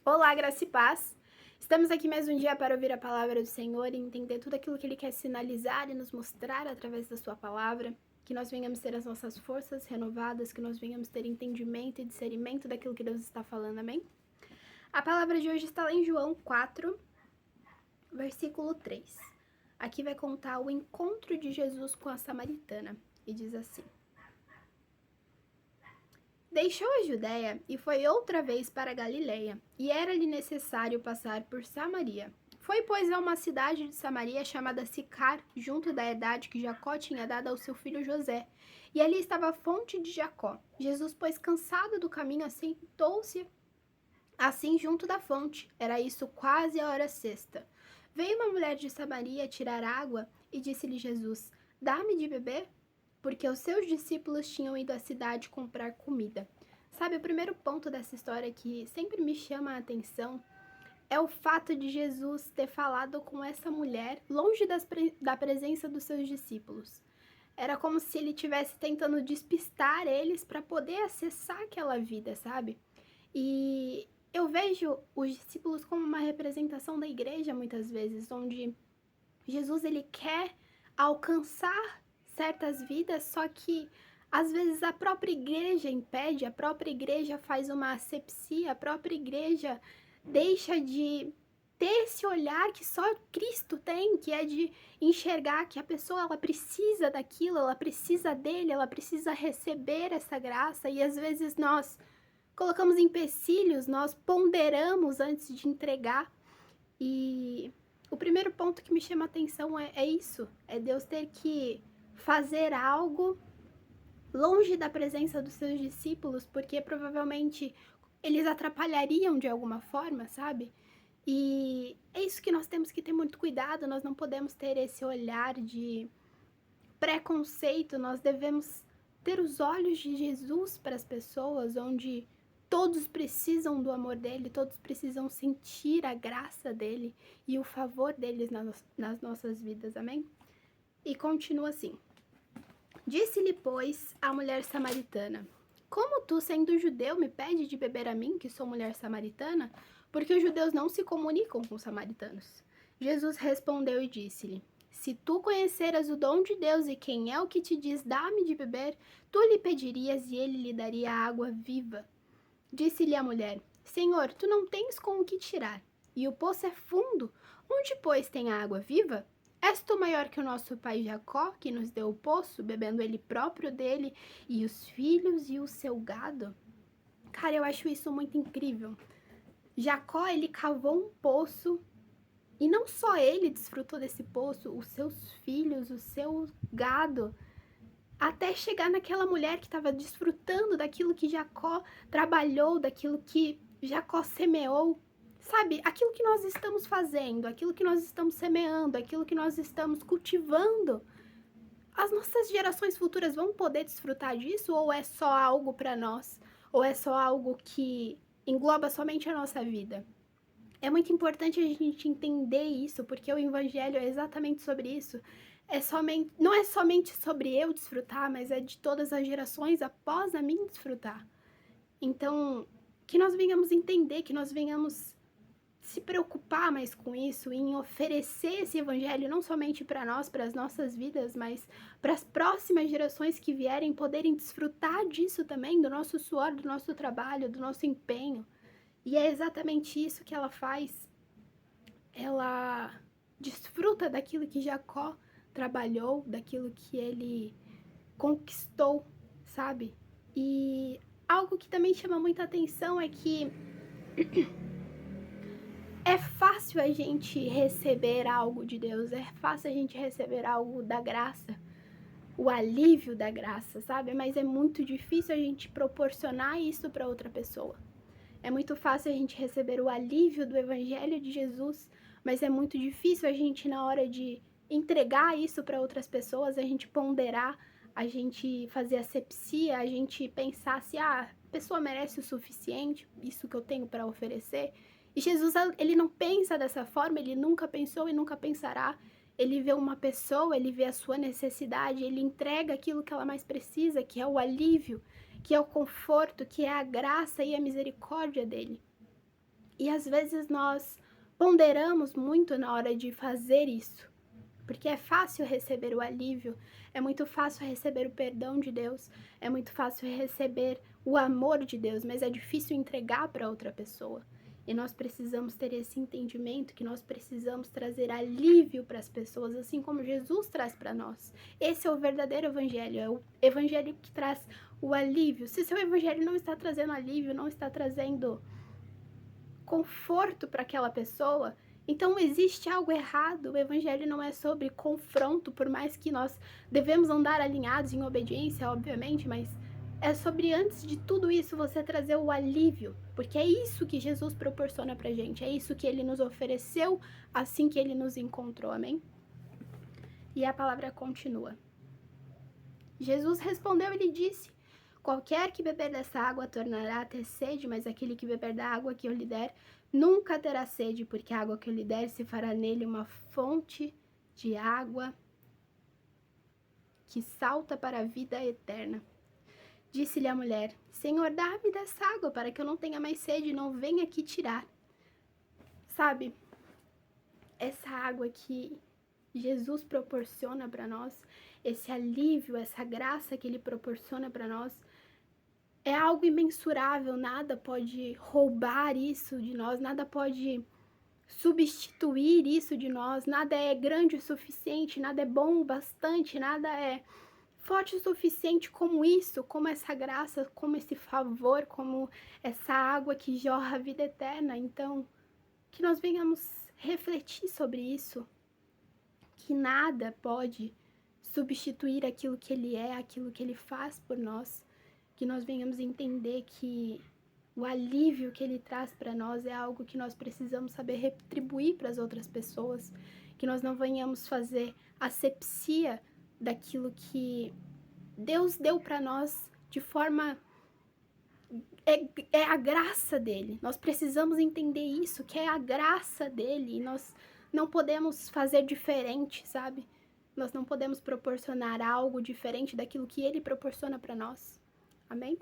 Olá, graça e paz. Estamos aqui mais um dia para ouvir a palavra do Senhor e entender tudo aquilo que Ele quer sinalizar e nos mostrar através da Sua palavra. Que nós venhamos ter as nossas forças renovadas, que nós venhamos ter entendimento e discernimento daquilo que Deus está falando, amém? A palavra de hoje está lá em João 4, versículo 3. Aqui vai contar o encontro de Jesus com a samaritana e diz assim: Deixou a Judéia e foi outra vez para a Galiléia, e era-lhe necessário passar por Samaria. Foi, pois, a uma cidade de Samaria chamada Sicar, junto da idade que Jacó tinha dado ao seu filho José. E ali estava a fonte de Jacó. Jesus, pois, cansado do caminho, assentou-se assim junto da fonte. Era isso quase a hora sexta. Veio uma mulher de Samaria tirar água e disse-lhe Jesus: Dá-me de beber? Porque os seus discípulos tinham ido à cidade comprar comida. Sabe, o primeiro ponto dessa história que sempre me chama a atenção é o fato de Jesus ter falado com essa mulher longe da presença dos seus discípulos. Era como se ele estivesse tentando despistar eles para poder acessar aquela vida, sabe? E eu vejo os discípulos como uma representação da igreja muitas vezes, onde Jesus ele quer alcançar certas vidas, só que às vezes a própria igreja impede, a própria igreja faz uma asepsia, a própria igreja deixa de ter esse olhar que só Cristo tem, que é de enxergar que a pessoa ela precisa daquilo, ela precisa dele, ela precisa receber essa graça, e às vezes nós colocamos empecilhos, nós ponderamos antes de entregar. E o primeiro ponto que me chama a atenção é isso, é Deus ter que fazer algo longe da presença dos seus discípulos, porque provavelmente eles atrapalhariam de alguma forma, sabe? E é isso que nós temos que ter muito cuidado, nós não podemos ter esse olhar de preconceito, nós devemos ter os olhos de Jesus para as pessoas, onde todos precisam do amor dele, todos precisam sentir a graça dele e o favor deles nas nossas vidas, amém? E continua assim: Disse-lhe, pois, a mulher samaritana: Como tu, sendo judeu, me pede de beber a mim, que sou mulher samaritana? Porque os judeus não se comunicam com os samaritanos. Jesus respondeu e disse-lhe: Se tu conheceras o dom de Deus e quem é o que te diz dá-me de beber, tu lhe pedirias e ele lhe daria a água viva. Disse-lhe a mulher: Senhor, tu não tens com o que tirar, e o poço é fundo. Onde, pois, tem a água viva? És tu maior que o nosso pai Jacó, que nos deu o poço, bebendo ele próprio dele, e os filhos e o seu gado? Cara, eu acho isso muito incrível. Jacó, ele cavou um poço, e não só ele desfrutou desse poço, os seus filhos, o seu gado, até chegar naquela mulher que estava desfrutando daquilo que Jacó trabalhou, daquilo que Jacó semeou. Sabe, aquilo que nós estamos fazendo, aquilo que nós estamos semeando, aquilo que nós estamos cultivando, as nossas gerações futuras vão poder desfrutar disso ou é só algo para nós? Ou é só algo que engloba somente a nossa vida? É muito importante a gente entender isso, porque o evangelho é exatamente sobre isso. Não é somente sobre eu desfrutar, mas é de todas as gerações após a mim desfrutar. Então, que nós venhamos entender, que nós venhamos se preocupar mais com isso, em oferecer esse evangelho não somente para nós, para as nossas vidas, mas para as próximas gerações que vierem poderem desfrutar disso também, do nosso suor, do nosso trabalho, do nosso empenho. E é exatamente isso que ela faz. Ela desfruta daquilo que Jacó trabalhou, daquilo que ele conquistou, sabe? E algo que também chama muita atenção é que é fácil a gente receber algo de Deus, é fácil a gente receber algo da graça, o alívio da graça, sabe? Mas é muito difícil a gente proporcionar isso para outra pessoa. É muito fácil a gente receber o alívio do Evangelho de Jesus, mas é muito difícil a gente, na hora de entregar isso para outras pessoas, a gente ponderar, a gente fazer asepsia, a gente pensar se a pessoa merece o suficiente, isso que eu tenho para oferecer. E Jesus, ele não pensa dessa forma, ele nunca pensou e nunca pensará. Ele vê uma pessoa, ele vê a sua necessidade, ele entrega aquilo que ela mais precisa, que é o alívio, que é o conforto, que é a graça e a misericórdia dele. E às vezes nós ponderamos muito na hora de fazer isso, porque é fácil receber o alívio, é muito fácil receber o perdão de Deus, é muito fácil receber o amor de Deus, mas é difícil entregar para outra pessoa. E nós precisamos ter esse entendimento que nós precisamos trazer alívio para as pessoas, assim como Jesus traz para nós. Esse é o verdadeiro evangelho, é o evangelho que traz o alívio. Se seu evangelho não está trazendo alívio, não está trazendo conforto para aquela pessoa, então existe algo errado. O evangelho não é sobre confronto, por mais que nós devemos andar alinhados em obediência, obviamente, mas é sobre, antes de tudo isso, você trazer o alívio, porque é isso que Jesus proporciona pra gente, é isso que ele nos ofereceu assim que ele nos encontrou, amém? E a palavra continua. Jesus respondeu e lhe disse: qualquer que beber dessa água tornará a ter sede, mas aquele que beber da água que eu lhe der nunca terá sede, porque a água que eu lhe der se fará nele uma fonte de água que salta para a vida eterna. Disse-lhe a mulher: Senhor, dá-me dessa água para que eu não tenha mais sede e não venha aqui tirar. Sabe, essa água que Jesus proporciona para nós, esse alívio, essa graça que ele proporciona para nós, é algo imensurável. Nada pode roubar isso de nós, nada pode substituir isso de nós, nada é grande o suficiente, nada é bom o bastante, nada é forte o suficiente como isso, como essa graça, como esse favor, como essa água que jorra a vida eterna. Então, que nós venhamos refletir sobre isso, que nada pode substituir aquilo que ele é, aquilo que ele faz por nós, que nós venhamos entender que o alívio que ele traz para nós é algo que nós precisamos saber retribuir para as outras pessoas, que nós não venhamos fazer asepsia daquilo que Deus deu para nós de forma... É a graça dele. Nós precisamos entender isso, que é a graça dele. E nós não podemos fazer diferente, sabe? Nós não podemos proporcionar algo diferente daquilo que ele proporciona para nós. Amém?